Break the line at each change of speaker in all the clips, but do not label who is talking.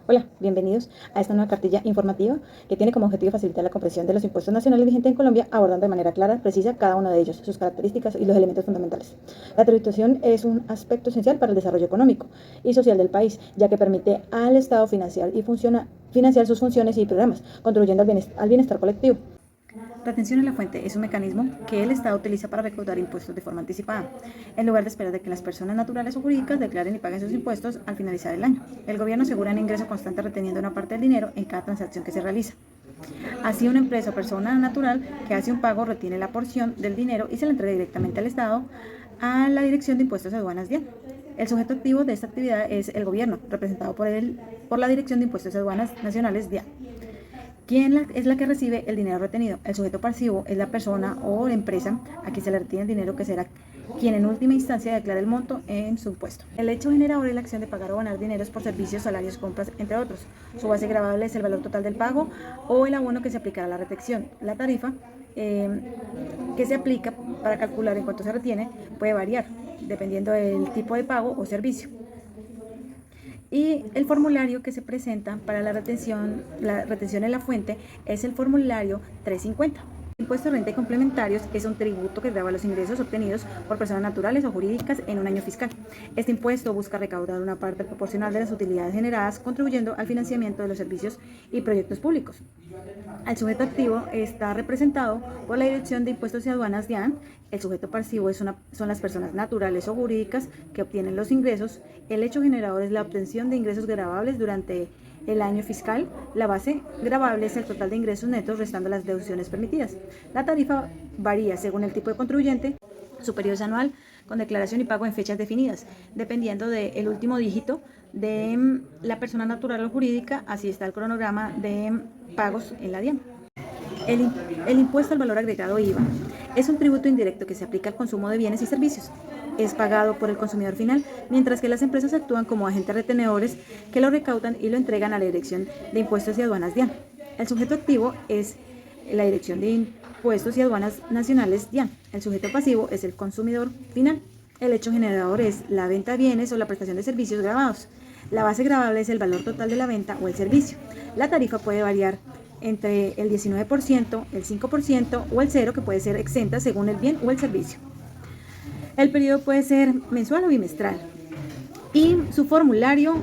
Hola, bienvenidos a esta nueva cartilla informativa que tiene como objetivo facilitar la comprensión de los impuestos nacionales vigentes en Colombia, abordando de manera clara, precisa cada uno de ellos, sus características y los elementos fundamentales. La tributación es un aspecto esencial para el desarrollo económico y social del país, ya que permite al Estado financiar sus funciones y programas, contribuyendo al bienestar colectivo. Retención en la fuente es un mecanismo que el Estado utiliza para recaudar impuestos de forma anticipada, en lugar de esperar de que las personas naturales o jurídicas declaren y paguen sus impuestos al finalizar el año. El gobierno asegura un ingreso constante reteniendo una parte del dinero en cada transacción que se realiza. Así, una empresa o persona natural que hace un pago retiene la porción del dinero y se la entrega directamente al Estado a la Dirección de Impuestos y Aduanas DIAN. El sujeto activo de esta actividad es el gobierno, representado por la Dirección de Impuestos y Aduanas Nacionales DIAN. ¿Quién es la que recibe el dinero retenido? El sujeto pasivo es la persona o empresa a quien se le retiene el dinero, que será quien en última instancia declara el monto en su impuesto. El hecho generador es la acción de pagar o ganar dineros por servicios, salarios, compras, entre otros. Su base gravable es el valor total del pago o el abono que se aplicará a la retención. La tarifa que se aplica para calcular en cuánto se retiene puede variar dependiendo del tipo de pago o servicio. Y el formulario que se presenta para la retención en la fuente es el formulario 350. El impuesto de renta y complementarios es un tributo que grava los ingresos obtenidos por personas naturales o jurídicas en un año fiscal. Este impuesto busca recaudar una parte proporcional de las utilidades generadas, contribuyendo al financiamiento de los servicios y proyectos públicos. El sujeto activo está representado por la Dirección de Impuestos y Aduanas DIAN. El sujeto pasivo son las personas naturales o jurídicas que obtienen los ingresos. El hecho generador es la obtención de ingresos gravables durante el año fiscal. La base gravable es el total de ingresos netos restando las deducciones permitidas. La tarifa varía según el tipo de contribuyente. Su periodo es anual, con declaración y pago en fechas definidas, dependiendo del último dígito de la persona natural o jurídica. Así está el cronograma de pagos en la DIAN. El impuesto al valor agregado IVA es un tributo indirecto que se aplica al consumo de bienes y servicios. Es pagado por el consumidor final, mientras que las empresas actúan como agentes retenedores que lo recaudan y lo entregan a la Dirección de Impuestos y Aduanas DIAN. El sujeto activo es la Dirección de Impuestos y Aduanas Nacionales DIAN. El sujeto pasivo es el consumidor final. El hecho generador es la venta de bienes o la prestación de servicios gravados. La base gravable es el valor total de la venta o el servicio. La tarifa puede variar entre el 19%, el 5% o el 0%, que puede ser exenta según el bien o el servicio. El periodo puede ser mensual o bimestral. Y su formulario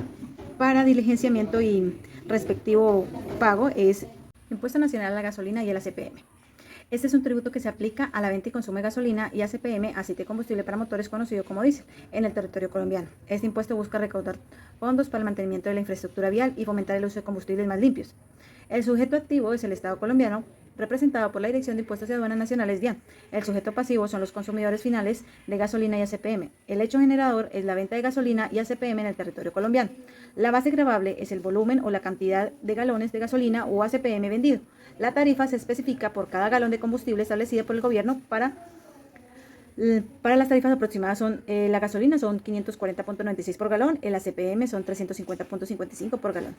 para diligenciamiento y respectivo pago es Impuesto Nacional a la Gasolina y el ACPM. Este es un tributo que se aplica a la venta y consumo de gasolina y ACPM, aceite de combustible para motores conocido como diésel, en el territorio colombiano. Este impuesto busca recaudar fondos para el mantenimiento de la infraestructura vial y fomentar el uso de combustibles más limpios. El sujeto activo es el Estado colombiano, representado por la Dirección de Impuestos y Aduanas Nacionales DIAN. El sujeto pasivo son los consumidores finales de gasolina y ACPM. El hecho generador es la venta de gasolina y ACPM en el territorio colombiano. La base gravable es el volumen o la cantidad de galones de gasolina o ACPM vendido. La tarifa se especifica por cada galón de combustible establecida por el gobierno. Para las tarifas aproximadas la gasolina son 540.96 por galón, el ACPM son 350.55 por galón.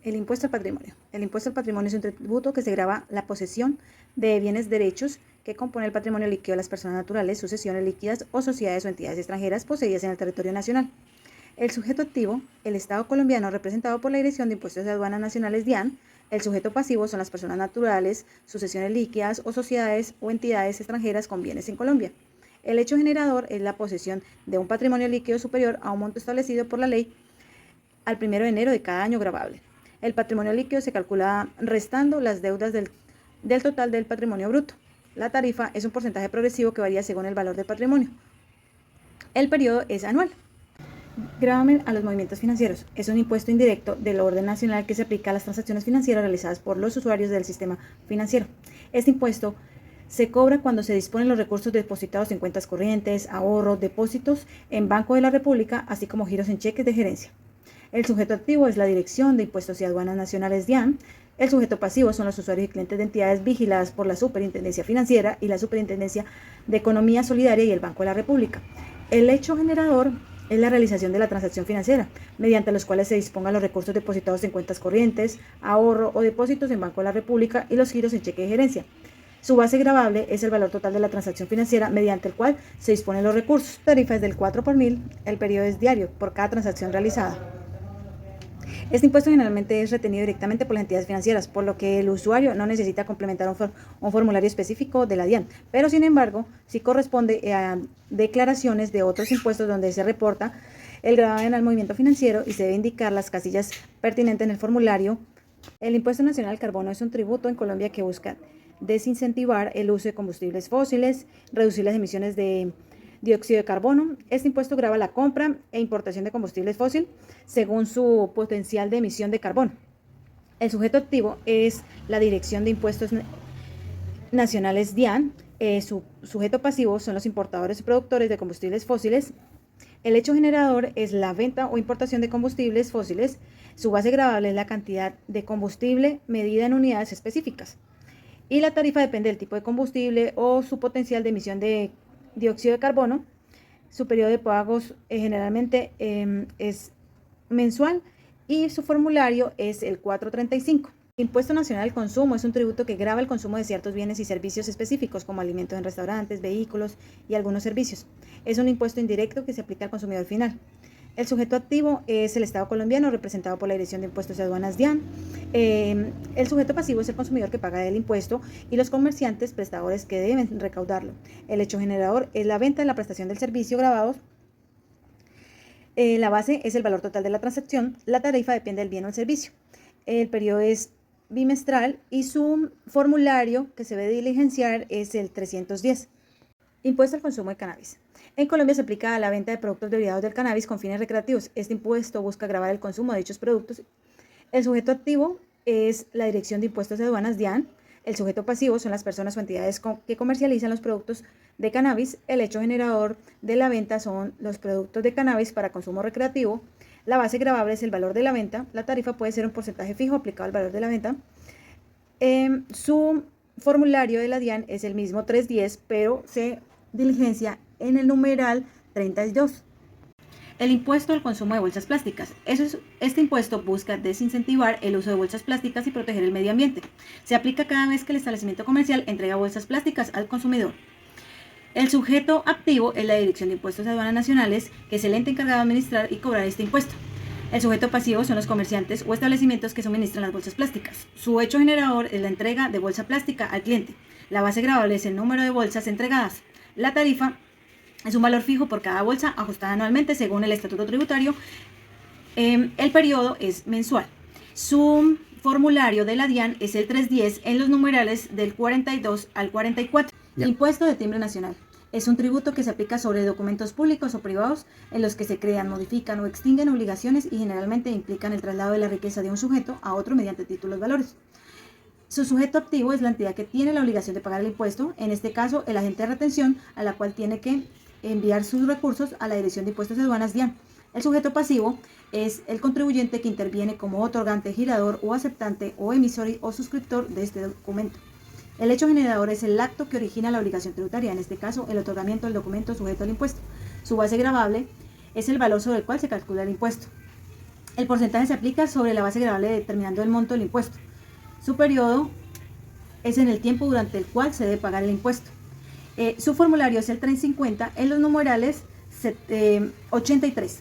El impuesto al patrimonio. El impuesto al patrimonio es un tributo que se grava la posesión de bienes derechos que compone el patrimonio líquido de las personas naturales, sucesiones líquidas o sociedades o entidades extranjeras poseídas en el territorio nacional. El sujeto activo, el Estado colombiano, representado por la Dirección de Impuestos y Aduanas Nacionales DIAN. El sujeto pasivo son las personas naturales, sucesiones líquidas o sociedades o entidades extranjeras con bienes en Colombia. El hecho generador es la posesión de un patrimonio líquido superior a un monto establecido por la ley al 1 de enero de cada año gravable. El patrimonio líquido se calcula restando las deudas del total del patrimonio bruto. La tarifa es un porcentaje progresivo que varía según el valor del patrimonio. El periodo es anual. Gravamen a los movimientos financieros. Es un impuesto indirecto del orden nacional que se aplica a las transacciones financieras realizadas por los usuarios del sistema financiero. Este impuesto se cobra cuando se disponen los recursos depositados en cuentas corrientes, ahorros, depósitos en Banco de la República, así como giros en cheques de gerencia. El sujeto activo es la Dirección de Impuestos y Aduanas Nacionales DIAN. El sujeto pasivo son los usuarios y clientes de entidades vigiladas por la Superintendencia Financiera y la Superintendencia de Economía Solidaria y el Banco de la República. El hecho generador es la realización de la transacción financiera, mediante los cuales se dispongan los recursos depositados en cuentas corrientes, ahorro o depósitos en Banco de la República y los giros en cheque de gerencia. Su base gravable es el valor total de la transacción financiera mediante el cual se disponen los recursos. La tarifa es del 4 por 1000, el periodo es diario por cada transacción realizada. Este impuesto generalmente es retenido directamente por las entidades financieras, por lo que el usuario no necesita complementar un formulario específico de la DIAN, pero sin embargo, sí corresponde a declaraciones de otros impuestos donde se reporta el gravamen al movimiento financiero y se debe indicar las casillas pertinentes en el formulario. El impuesto nacional al carbono es un tributo en Colombia que busca desincentivar el uso de combustibles fósiles, reducir las emisiones de dióxido de carbono. Este impuesto grava la compra e importación de combustibles fósiles según su potencial de emisión de carbono. El sujeto activo es la Dirección de Impuestos Nacionales DIAN. Su sujeto pasivo son los importadores y productores de combustibles fósiles. El hecho generador es la venta o importación de combustibles fósiles. Su base gravable es la cantidad de combustible medida en unidades específicas. Y la tarifa depende del tipo de combustible o su potencial de emisión de dióxido de carbono. Su periodo de pagos generalmente es mensual y su formulario es el 435. Impuesto Nacional al Consumo es un tributo que grava el consumo de ciertos bienes y servicios específicos como alimentos en restaurantes, vehículos y algunos servicios. Es un impuesto indirecto que se aplica al consumidor final. El sujeto activo es el Estado colombiano, representado por la Dirección de Impuestos y Aduanas DIAN. El sujeto pasivo es el consumidor que paga el impuesto y los comerciantes prestadores que deben recaudarlo. El hecho generador es la venta de la prestación del servicio gravados. La base es el valor total de la transacción. La tarifa depende del bien o el servicio. El periodo es bimestral y su formulario que se debe diligenciar es el 310. Impuesto al consumo de cannabis. En Colombia se aplica a la venta de productos derivados del cannabis con fines recreativos. Este impuesto busca gravar el consumo de dichos productos. El sujeto activo es la Dirección de Impuestos y Aduanas DIAN. El sujeto pasivo son las personas o entidades que comercializan los productos de cannabis. El hecho generador de la venta son los productos de cannabis para consumo recreativo. La base gravable es el valor de la venta. La tarifa puede ser un porcentaje fijo aplicado al valor de la venta. Su formulario de la DIAN es el mismo 310, pero se diligencia en el numeral 32. El impuesto al consumo de bolsas plásticas. Este impuesto busca desincentivar el uso de bolsas plásticas y proteger el medio ambiente. Se aplica cada vez que el establecimiento comercial entrega bolsas plásticas al consumidor. El sujeto activo es la Dirección de Impuestos y Aduanas Nacionales, que es el ente encargado de administrar y cobrar este impuesto. El sujeto pasivo son los comerciantes o establecimientos que suministran las bolsas plásticas. Su hecho generador es la entrega de bolsa plástica al cliente. La base gravable es el número de bolsas entregadas. La tarifa es un valor fijo por cada bolsa, ajustada anualmente según el estatuto tributario. El periodo es mensual. Su formulario de la DIAN es el 310 en los numerales del 42 al 44. Ya. Impuesto de timbre nacional. Es un tributo que se aplica sobre documentos públicos o privados en los que se crean, modifican o extinguen obligaciones y generalmente implican el traslado de la riqueza de un sujeto a otro mediante títulos valores. Su sujeto activo es la entidad que tiene la obligación de pagar el impuesto, en este caso el agente de retención, a la cual tiene que enviar sus recursos a la Dirección de Impuestos y Aduanas DIAN. El sujeto pasivo es el contribuyente que interviene como otorgante, girador o aceptante o emisor o suscriptor de este documento. El hecho generador es el acto que origina la obligación tributaria, en este caso el otorgamiento del documento sujeto al impuesto. Su base gravable es el valor sobre el cual se calcula el impuesto. El porcentaje se aplica sobre la base gravable determinando el monto del impuesto. Su periodo es en el tiempo durante el cual se debe pagar el impuesto. Su formulario es el 350 en los numerales 83.